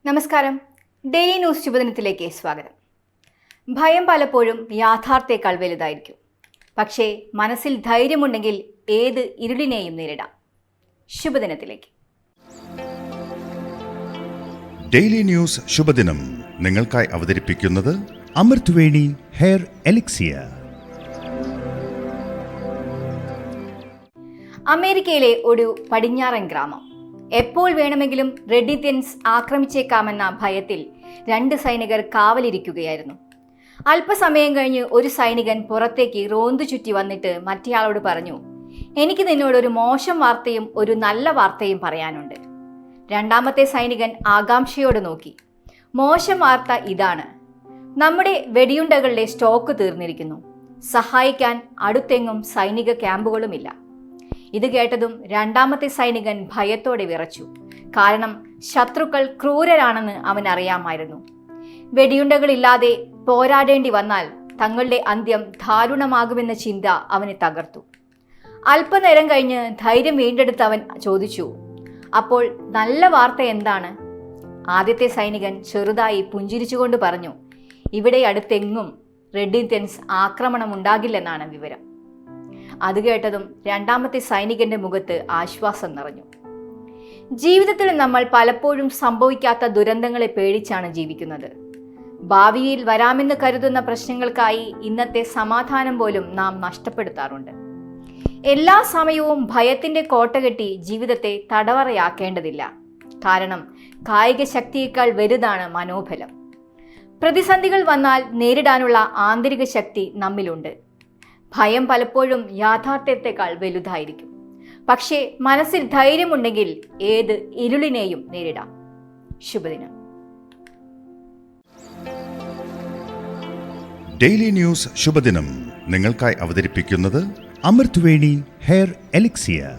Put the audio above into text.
നമസ്കാരം. Daily news ശുഭദിനത്തിലേക്ക് സ്വാഗതം. ഭയം പലപ്പോഴും യാഥാർത്ഥ്യേക്കാൾ വലുതായിരിക്കും. പക്ഷേ മനസ്സിൽ ധൈര്യമുണ്ടെങ്കിൽ ഏത് ഇരുളിനെയും നേരിടാം. ശുഭദിനത്തിലേക്ക്. ഡെയിലി ന്യൂസ് ശുഭദിനം നിങ്ങൾക്കായി അവതരിപ്പിക്കുന്നത് അമൃത്വേണി ഹെയർ എലിക്സിയർ. അമേരിക്കയിലെ ഒരു പടിഞ്ഞാറൻ ഗ്രാമം. എപ്പോൾ വേണമെങ്കിലും റെഡിത്യൻസ് ആക്രമിച്ചേക്കാമെന്ന ഭയത്തിൽ 2 സൈനികർ കാവലിരിക്കുകയായിരുന്നു. അല്പസമയം കഴിഞ്ഞ് ഒരു സൈനികൻ പുറത്തേക്ക് റോന്തു ചുറ്റി വന്നിട്ട് മറ്റേയാളോട് പറഞ്ഞു, എനിക്ക് നിന്നോടൊരു മോശം വാർത്തയും ഒരു നല്ല വാർത്തയും പറയാനുണ്ട്. രണ്ടാമത്തെ സൈനികൻ ആകാംക്ഷയോട് നോക്കി. മോശം വാർത്ത ഇതാണ്, നമ്മുടെ വെടിയുണ്ടകളുടെ സ്റ്റോക്ക് തീർന്നിരിക്കുന്നു. സഹായിക്കാൻ അടുത്തെങ്ങും സൈനിക ക്യാമ്പുകളുമില്ല. ഇത് കേട്ടതും രണ്ടാമത്തെ സൈനികൻ ഭയത്തോടെ വിറച്ചു. കാരണം ശത്രുക്കൾ ക്രൂരരാണെന്ന് അവൻ അറിയാമായിരുന്നു. വെടിയുണ്ടകളില്ലാതെ പോരാടേണ്ടി വന്നാൽ തങ്ങളുടെ അന്ത്യം ദാരുണമാകുമെന്ന ചിന്ത അവനെ തകർത്തു. അല്പനേരം കഴിഞ്ഞ് ധൈര്യം വീണ്ടെടുത്ത് അവൻ ചോദിച്ചു, അപ്പോൾ നല്ല വാർത്ത എന്താണ്? ആദ്യത്തെ സൈനികൻ ചെറുതായി പുഞ്ചിരിച്ചുകൊണ്ട് പറഞ്ഞു, ഇവിടെ അടുത്തെങ്ങും റെഡിത്യൻസ് ആക്രമണമുണ്ടാകില്ലെന്നാണ് വിവരം. അത് കേട്ടതും രണ്ടാമത്തെ സൈനികന്റെ മുഖത്ത് ആശ്വാസം നിറഞ്ഞു. ജീവിതത്തിൽ നമ്മൾ പലപ്പോഴും സംഭവിക്കാത്ത ദുരന്തങ്ങളെ പേടിച്ചാണ് ജീവിക്കുന്നത്. ഭാവിയിൽ വരാമെന്ന് കരുതുന്ന പ്രശ്നങ്ങൾക്കായി ഇന്നത്തെ സമാധാനം പോലും നാം നഷ്ടപ്പെടുത്താറുണ്ട്. എല്ലാ സമയവും ഭയത്തിന്റെ കോട്ട കെട്ടി ജീവിതത്തെ തടവറയാക്കേണ്ടതില്ല. കാരണം കായിക ശക്തിയേക്കാൾ വലുതാണ് മനോബലം. പ്രതിസന്ധികൾ വന്നാൽ നേരിടാനുള്ള ആന്തരിക ശക്തി നമ്മിലുണ്ട്. ഭയം പലപ്പോഴും യാഥാർത്ഥ്യത്തെക്കാൾ വലുതായിരിക്കും. പക്ഷേ മനസ്സിൽ ധൈര്യമുണ്ടെങ്കിൽ ഏത് ഇരുളിനെയും നേരിടാം. ശുഭദിനം. ഡെയിലി ന്യൂസ് ശുഭദിനം നിങ്ങൾക്കായി അവതരിപ്പിക്കുന്നത് അമൃത്വേണി ഹെയർ എലിക്സിയർ.